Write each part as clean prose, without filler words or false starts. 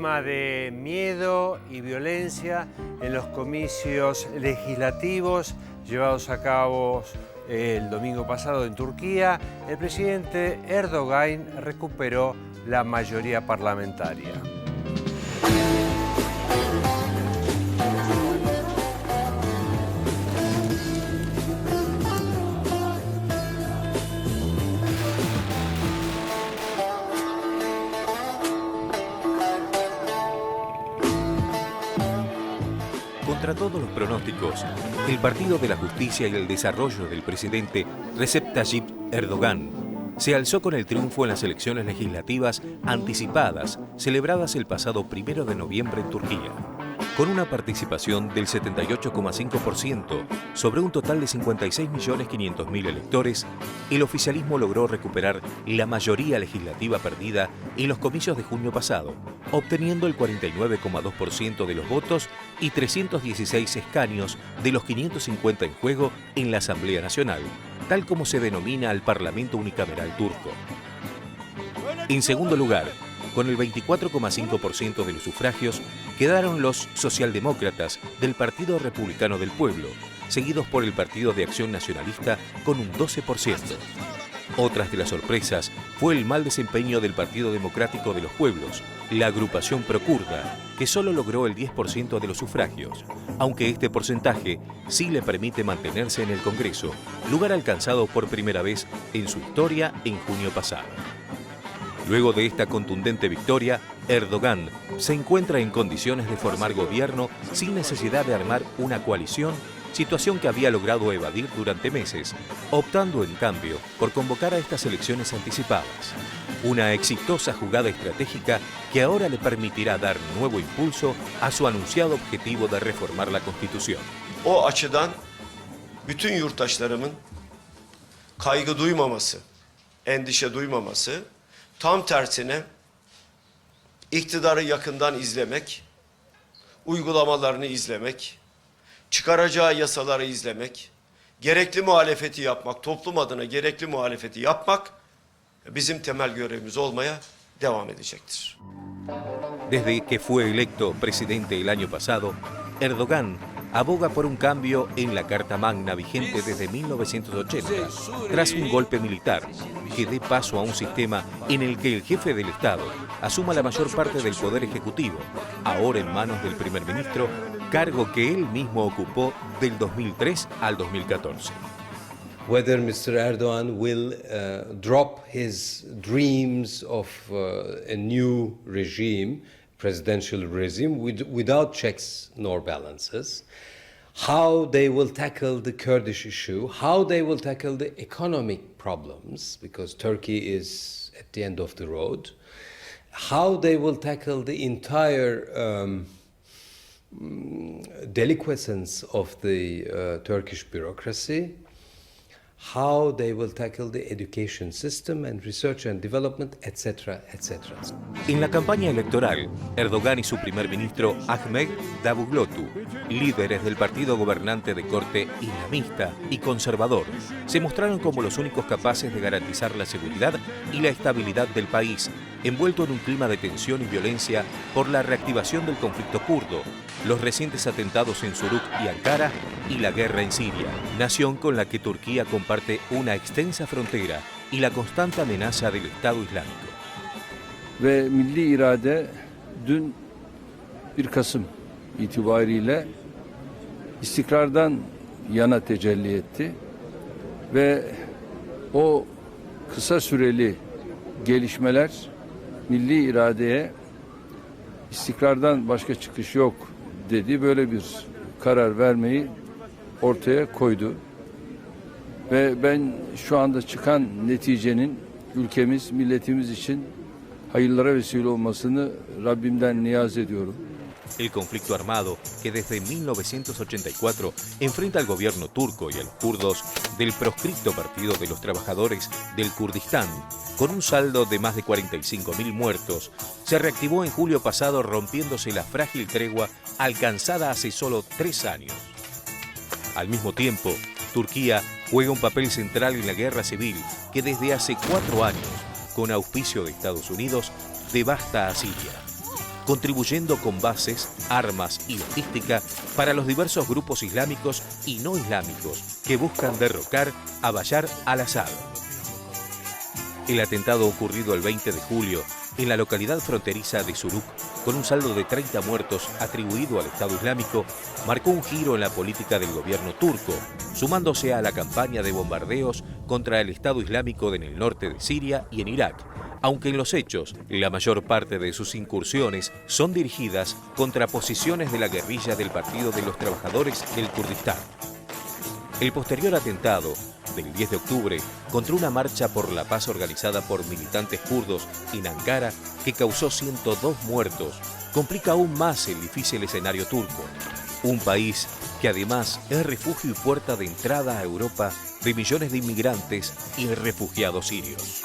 clima de miedo y violencia en los comicios legislativos llevados a cabo el domingo pasado en Turquía, el presidente Erdogan recuperó la mayoría parlamentaria. Contra todos los pronósticos, el Partido de la Justicia y el Desarrollo del presidente Recep Tayyip Erdogan se alzó con el triunfo en las elecciones legislativas anticipadas celebradas el pasado 1 de noviembre en Turquía. Con una participación del 78,5% sobre un total de 56.500.000 electores, el oficialismo logró recuperar la mayoría legislativa perdida en los comicios de junio pasado, obteniendo el 49,2% de los votos y 316 escaños de los 550 en juego en la Asamblea Nacional, tal como se denomina al Parlamento Unicameral turco. En segundo lugar, con el 24,5% de los sufragios, quedaron los socialdemócratas del Partido Republicano del Pueblo, seguidos por el Partido de Acción Nacionalista con un 12%. Otras de las sorpresas fue el mal desempeño del Partido Democrático de los Pueblos, la agrupación pro-kurda, que solo logró el 10% de los sufragios, aunque este porcentaje sí le permite mantenerse en el Congreso, lugar alcanzado por primera vez en su historia en junio pasado. Luego de esta contundente victoria, Erdogan se encuentra en condiciones de formar gobierno sin necesidad de armar una coalición, situación que había logrado evadir durante meses, optando en cambio por convocar a estas elecciones anticipadas. Una exitosa jugada estratégica que ahora le permitirá dar nuevo impulso a su anunciado objetivo de reformar la Constitución. O açıdan bütün yurttaşlarımın kaygı duymaması, endişe duymaması, tam tersine iktidarı yakından izlemek, uygulamalarını izlemek, çıkaracağı yasaları izlemek, gerekli muhalefeti yapmak, toplum adına gerekli muhalefeti yapmak bizim temel görevimiz olmaya devam edecektir. Desde que fue electo presidente el año pasado, Erdogan aboga por un cambio en la Carta Magna vigente desde 1980, tras un golpe militar que dé paso a un sistema en el que el jefe del Estado asuma la mayor parte del poder ejecutivo, ahora en manos del primer ministro, cargo que él mismo ocupó del 2003 al 2014. Whether Mr. Erdogan will drop his dreams of a new regime, presidential regime, without checks nor balances, how they will tackle the Kurdish issue, how they will tackle the economic problems, because Turkey is at the end of the road, how they will tackle the entire deliquescence of the Turkish bureaucracy, how they will tackle the education system and research and development, etc., etc. En la campaña electoral, Erdogan y su primer ministro Ahmet Davutoglu, líderes del partido gobernante de corte islamista y conservador, se mostraron como los únicos capaces de garantizar la seguridad y la estabilidad del país, envuelto en un clima de tensión y violencia por la reactivación del conflicto kurdo, los recientes atentados en Suruk y Ankara y la guerra en Siria, nación con la que Turquía comparte una extensa frontera y la constante amenaza del Estado Islámico. Ve milli irade dün 1 Kasım itibariyle istikrardan yana tecelli etti ve o kısa süreli gelişmeler milli iradeye istikrardan başka çıkış yok dedi, böyle bir karar vermeyi ortaya koydu. Ve ben şu anda çıkan neticenin ülkemiz, milletimiz için hayırlara vesile olmasını Rabbimden niyaz ediyorum. El conflicto armado que desde 1984 enfrenta al gobierno turco y a los kurdos del proscripto Partido de los Trabajadores del Kurdistán, con un saldo de más de 45.000 muertos, se reactivó en julio pasado rompiéndose la frágil tregua alcanzada hace solo 3 años. Al mismo tiempo, Turquía juega un papel central en la guerra civil que desde hace 4 años, con auspicio de Estados Unidos, devasta a Siria. contribuyendo con bases, armas y logística para los diversos grupos islámicos y no islámicos que buscan derrocar a Bashar al-Assad. El atentado ocurrido el 20 de julio en la localidad fronteriza de Suruk, con un saldo de 30 muertos atribuido al Estado Islámico, marcó un giro en la política del gobierno turco, sumándose a la campaña de bombardeos contra el Estado Islámico en el norte de Siria y en Irak, aunque en los hechos la mayor parte de sus incursiones son dirigidas contra posiciones de la guerrilla del Partido de los Trabajadores del Kurdistán. El posterior atentado del 10 de octubre contra una marcha por la paz organizada por militantes kurdos en Ankara, que causó 102 muertos, complica aún más el difícil escenario turco, un país que además es refugio y puerta de entrada a Europa de millones de inmigrantes y refugiados sirios.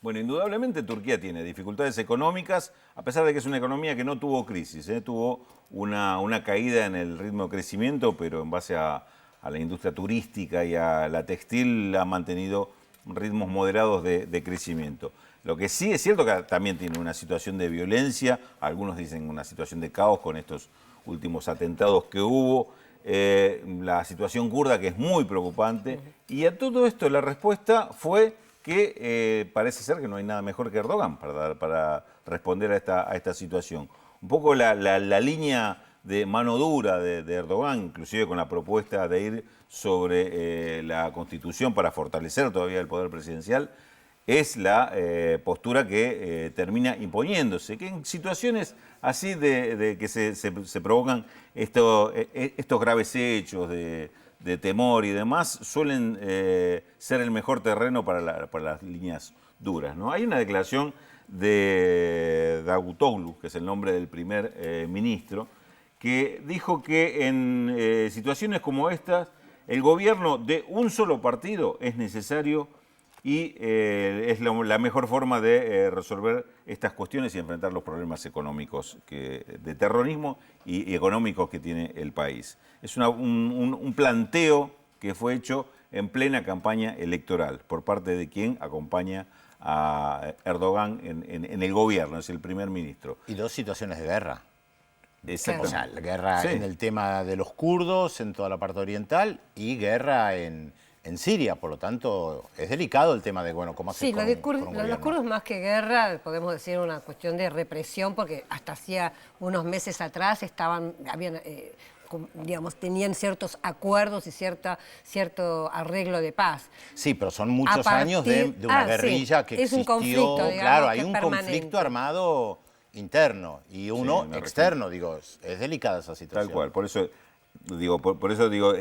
Bueno, indudablemente Turquía tiene dificultades económicas, a pesar de que es una economía que no tuvo crisis, tuvo una caída en el ritmo de crecimiento, pero en base a la industria turística y a la textil ha mantenido ritmos moderados de crecimiento. Lo que sí es cierto que también tiene una situación de violencia, algunos dicen una situación de caos con estos últimos atentados que hubo, la situación kurda que es muy preocupante, y a todo esto la respuesta fue que parece ser que no hay nada mejor que Erdogan para responder a esta situación. Un poco la línea de mano dura de Erdogan, inclusive con la propuesta de ir sobre la Constitución para fortalecer todavía el poder presidencial, es la postura que termina imponiéndose, que en situaciones así de que se provocan estos graves hechos de temor y demás, suelen ser el mejor terreno para las líneas duras, ¿no? Hay una declaración de Davutoglu, que es el nombre del primer ministro, que dijo que en situaciones como estas, el gobierno de un solo partido es necesario y es la mejor forma de resolver estas cuestiones y enfrentar los problemas económicos, de terrorismo y económicos que tiene el país. Es un planteo que fue hecho en plena campaña electoral por parte de quien acompaña a Erdogan en el gobierno, es el primer ministro. Y dos situaciones de guerra. Exacto. O sea, la guerra Sí. en el tema de los kurdos, en toda la parte oriental, y guerra en Siria. Por lo tanto, es delicado el tema de, bueno, cómo hacer Sí, con, lo de con un los gobierno. kurdos más que guerra, podemos decir una cuestión de represión, porque hasta hacía unos meses atrás tenían ciertos acuerdos y cierto arreglo de paz. Sí, pero son muchos años de una guerrilla que es un existió. conflicto, digamos, claro, hay que un permanente. conflicto armado interno y uno una externo, digo, es delicada esa situación. Tal cual, por eso digo,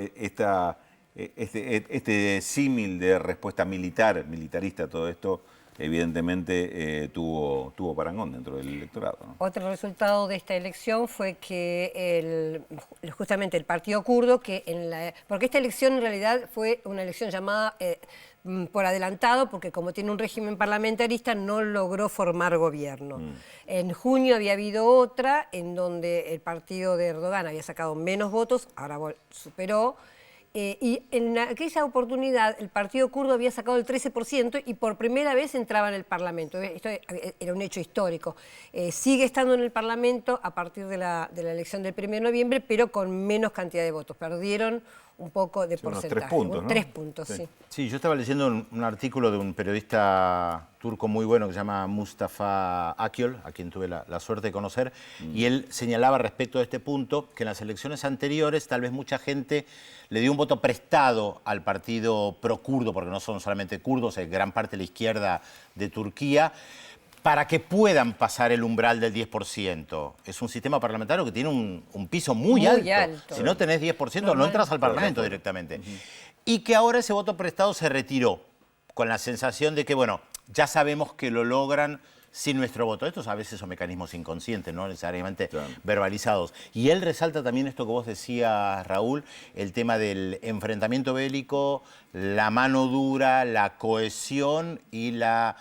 este símil de respuesta militarista a todo esto, evidentemente tuvo parangón dentro del electorado, ¿no? Otro resultado de esta elección fue que justamente el partido kurdo, porque esta elección en realidad fue una elección llamada por adelantado, porque como tiene un régimen parlamentarista no logró formar gobierno. En junio había habido otra en donde el partido de Erdogan había sacado menos votos, ahora superó. Y en aquella oportunidad el partido kurdo había sacado el 13% y por primera vez entraba en el Parlamento. Esto era un hecho histórico. Sigue estando en el Parlamento a partir de la elección del 1 de noviembre, pero con menos cantidad de votos. Perdieron un poco de porcentaje. Unos 3 puntos, ¿no? 3 puntos, sí. Sí, yo estaba leyendo un artículo de un periodista turco muy bueno que se llama Mustafa Akyol, a quien tuve la suerte de conocer, y él señalaba respecto a este punto que en las elecciones anteriores tal vez mucha gente le dio un voto prestado al partido pro-kurdo, porque no son solamente kurdos, es gran parte de la izquierda de Turquía, para que puedan pasar el umbral del 10%. Es un sistema parlamentario que tiene un piso muy alto. Si no tenés 10%, no entras al Parlamento directamente. Y que ahora ese voto prestado se retiró, con la sensación de que, bueno, ya sabemos que lo logran sin nuestro voto. Estos a veces son mecanismos inconscientes, no necesariamente verbalizados. Y él resalta también esto que vos decías, Raúl, el tema del enfrentamiento bélico, la mano dura, la cohesión y la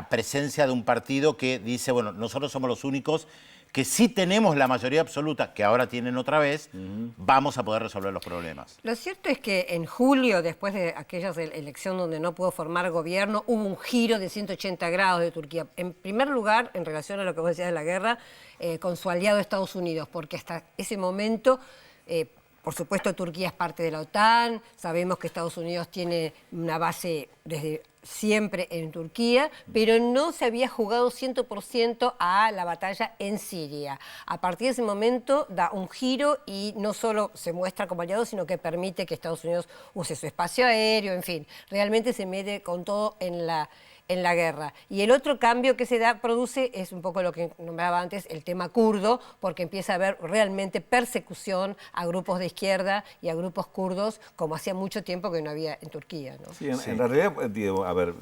presencia de un partido que dice, bueno, nosotros somos los únicos que sí tenemos la mayoría absoluta, que ahora tienen otra vez, vamos a poder resolver los problemas. Lo cierto es que en julio, después de aquella elección donde no pudo formar gobierno, hubo un giro de 180 grados de Turquía. En primer lugar, en relación a lo que vos decías de la guerra, con su aliado Estados Unidos, porque hasta ese momento... por supuesto, Turquía es parte de la OTAN, sabemos que Estados Unidos tiene una base desde siempre en Turquía, pero no se había jugado 100% a la batalla en Siria. A partir de ese momento da un giro y no solo se muestra como aliado, sino que permite que Estados Unidos use su espacio aéreo, en fin, realmente se mete con todo en la guerra. Y el otro cambio que se produce es un poco lo que nombraba antes, el tema kurdo, porque empieza a haber realmente persecución a grupos de izquierda y a grupos kurdos, como hacía mucho tiempo que no había en Turquía, ¿no? Sí, en realidad, digo, a ver,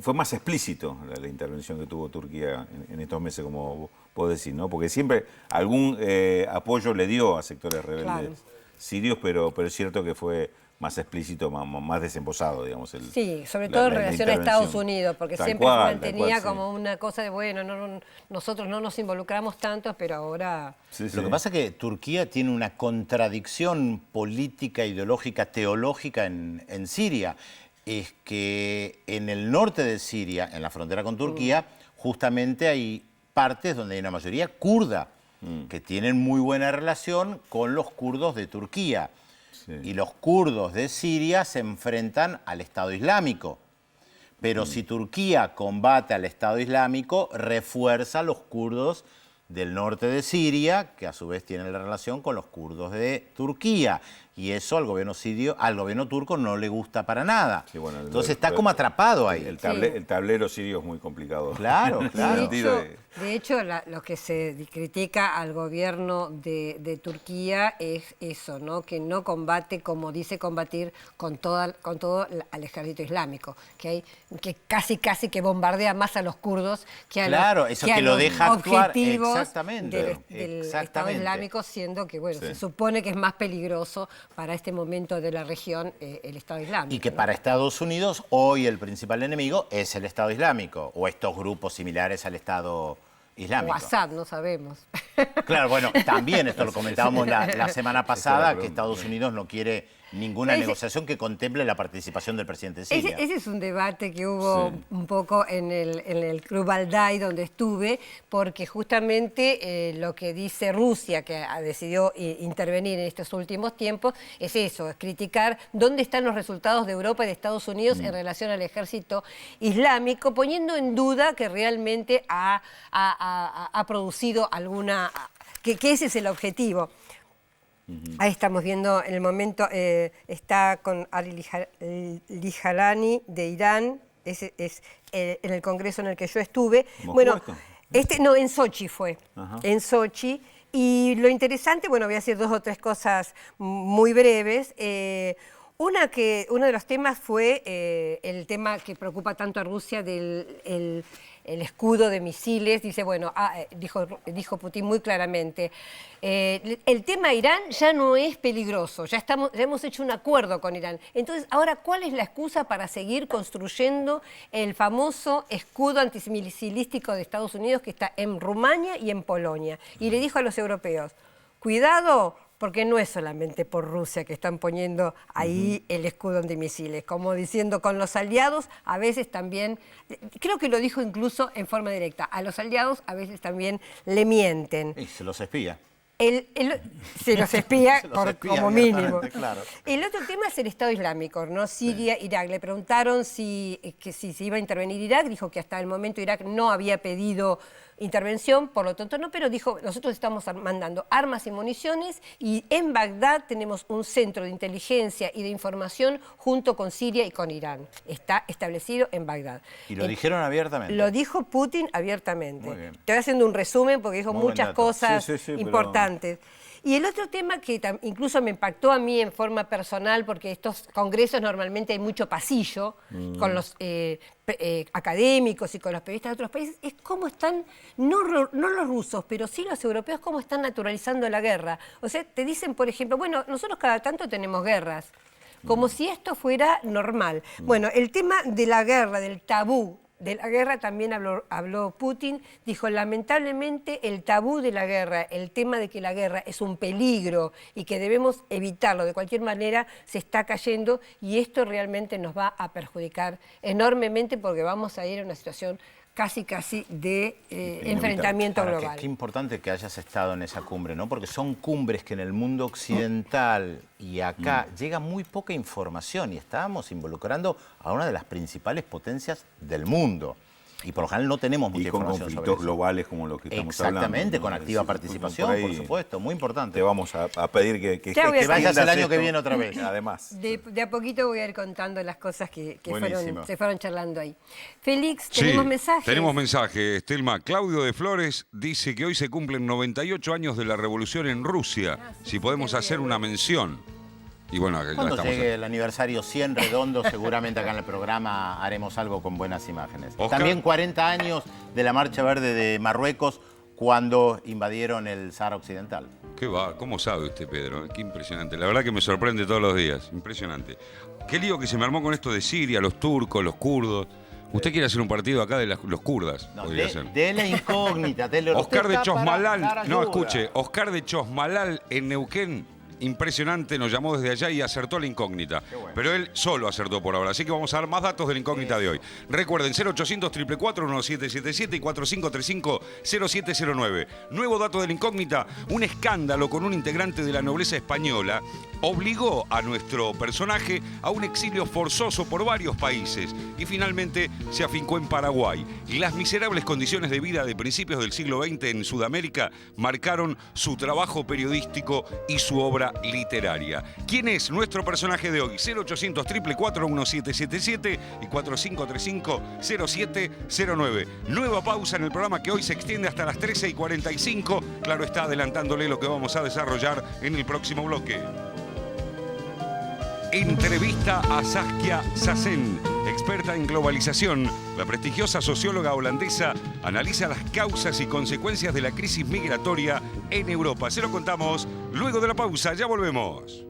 fue más explícito la intervención que tuvo Turquía en estos meses, como vos decís, ¿no? Porque siempre algún apoyo le dio a sectores rebeldes sirios, pero es cierto que fue más explícito, más desembosado, digamos. Sí, sobre todo en relación a Estados Unidos, porque siempre se mantenía como una cosa de, bueno, nosotros no nos involucramos tanto, pero ahora... Sí. Lo que pasa es que Turquía tiene una contradicción política, ideológica, teológica en Siria. Es que en el norte de Siria, en la frontera con Turquía, justamente hay partes donde hay una mayoría kurda, que tienen muy buena relación con los kurdos de Turquía. Y los kurdos de Siria se enfrentan al Estado Islámico. Pero si Turquía combate al Estado Islámico, refuerza a los kurdos del norte de Siria, que a su vez tienen la relación con los kurdos de Turquía. Y eso al gobierno sirio, al gobierno turco no le gusta para nada. Sí, bueno, entonces está como atrapado ahí. El tablero sirio es muy complicado. Claro, claro. De hecho, lo que se critica al gobierno de Turquía es eso, ¿no? Que no combate como dice combatir con todo al ejército islámico, que casi que bombardea más a los kurdos que a los objetivos del Estado Islámico, siendo que se supone que es más peligroso para este momento de la región el Estado Islámico. Y que para Estados Unidos hoy el principal enemigo es el Estado Islámico o estos grupos similares al Estado Islámico. O Assad, no sabemos. Claro, bueno, también esto lo comentábamos la semana pasada, que Estados Unidos no quiere ninguna negociación que contemple la participación del presidente de Siria. Ese es un debate que hubo un poco en el Club Aldai, donde estuve, porque justamente lo que dice Rusia, que decidió intervenir en estos últimos tiempos, es eso, es criticar dónde están los resultados de Europa y de Estados Unidos en relación al ejército islámico, poniendo en duda que realmente ha producido alguna... que ese es el objetivo. Ahí estamos viendo en el momento, está con Ali Lijalani de Irán, ese es en el congreso en el que yo estuve. Bueno, en Sochi fue, en Sochi. Y lo interesante, bueno, voy a decir 2 o 3 cosas muy breves. Uno de los temas fue el tema que preocupa tanto a Rusia del el escudo de misiles. Dice, bueno, dijo Putin muy claramente, el tema Irán ya no es peligroso, ya hemos hecho un acuerdo con Irán. Entonces, ahora, ¿cuál es la excusa para seguir construyendo el famoso escudo antimisilístico de Estados Unidos que está en Rumania y en Polonia? Y le dijo a los europeos, cuidado, porque no es solamente por Rusia que están poniendo ahí el escudo antimisiles, como diciendo con los aliados a veces también, creo que lo dijo incluso en forma directa, a los aliados a veces también le mienten. Y se los espía. Se los espía como mínimo. Claro. El otro tema es el Estado Islámico, ¿no? Siria, Irak. Le preguntaron si se iba a intervenir Irak, dijo que hasta el momento Irak no había pedido intervención, por lo tanto no, pero dijo, nosotros estamos mandando armas y municiones y en Bagdad tenemos un centro de inteligencia y de información junto con Siria y con Irán. Está establecido en Bagdad. ¿Y lo dijeron abiertamente? Lo dijo Putin abiertamente. Muy bien. Estoy haciendo un resumen porque dijo muchas cosas importantes. Pero... Y el otro tema que incluso me impactó a mí en forma personal, porque estos congresos normalmente hay mucho pasillo con los académicos y con los periodistas de otros países, es cómo están, no los rusos, pero sí los europeos, cómo están naturalizando la guerra. O sea, te dicen, por ejemplo, bueno, nosotros cada tanto tenemos guerras, como si esto fuera normal. Bueno, el tema de la guerra, del tabú de la guerra también habló Putin, dijo lamentablemente el tabú de la guerra, el tema de que la guerra es un peligro y que debemos evitarlo de cualquier manera, se está cayendo y esto realmente nos va a perjudicar enormemente porque vamos a ir a una situación casi de enfrentamiento Ahora, global. qué importante que hayas estado en esa cumbre, ¿no? Porque son cumbres que en el mundo occidental y acá llega muy poca información y estábamos involucrando a una de las principales potencias del mundo. Y por lo general no tenemos mucha Y con información sobre conflictos eso. globales como los que estamos hablando. Exactamente, ¿no? con activa Por participación, ahí por supuesto, muy importante. Te vamos a pedir que Ya voy a Que vayas el extiendas año que esto, viene otra vez. Además. De a poquito voy a ir contando las cosas que Buenísimo. se fueron charlando ahí. Félix, ¿tenemos mensajes? Tenemos mensaje, Estelma. Claudio de Flores dice que hoy se cumplen 98 años de la revolución en Rusia. Si podemos hacer una mención. Y bueno, acá Cuando estamos. llegue el aniversario 100 redondo, seguramente acá en el programa haremos algo con buenas imágenes. Oscar. También 40 años de la Marcha Verde de Marruecos cuando invadieron el Sahara Occidental. ¿Qué va? ¿Cómo sabe usted, Pedro? Qué impresionante. La verdad que me sorprende todos los días. Impresionante. Qué lío que se me armó con esto de Siria, los turcos, los kurdos. Usted quiere hacer un partido acá de los kurdas. No, podría ser. de la incógnita. Oscar de Usted está para dar Chosmalal, no, ayuda. escuche, Oscar de Chosmalal en Neuquén, impresionante, nos llamó desde allá y acertó la incógnita. bueno. Pero él solo acertó por ahora, así que vamos a dar más datos de la incógnita de hoy. Recuerden, 0800 444 1777 y 4535-0709. Nuevo dato de la incógnita, un escándalo con un integrante de la nobleza española obligó a nuestro personaje a un exilio forzoso por varios países y finalmente se afincó en Paraguay. Y las miserables condiciones de vida de principios del siglo XX en Sudamérica marcaron su trabajo periodístico y su obra literaria. ¿Quién es nuestro personaje de hoy? 0800 444 1777 y 4535-0709. Nueva pausa en el programa que hoy se extiende hasta las 13:45. Claro está, adelantándole lo que vamos a desarrollar en el próximo bloque. Entrevista a Saskia Sassen, experta en globalización. La prestigiosa socióloga holandesa analiza las causas y consecuencias de la crisis migratoria en Europa. Se lo contamos luego de la pausa, ya volvemos.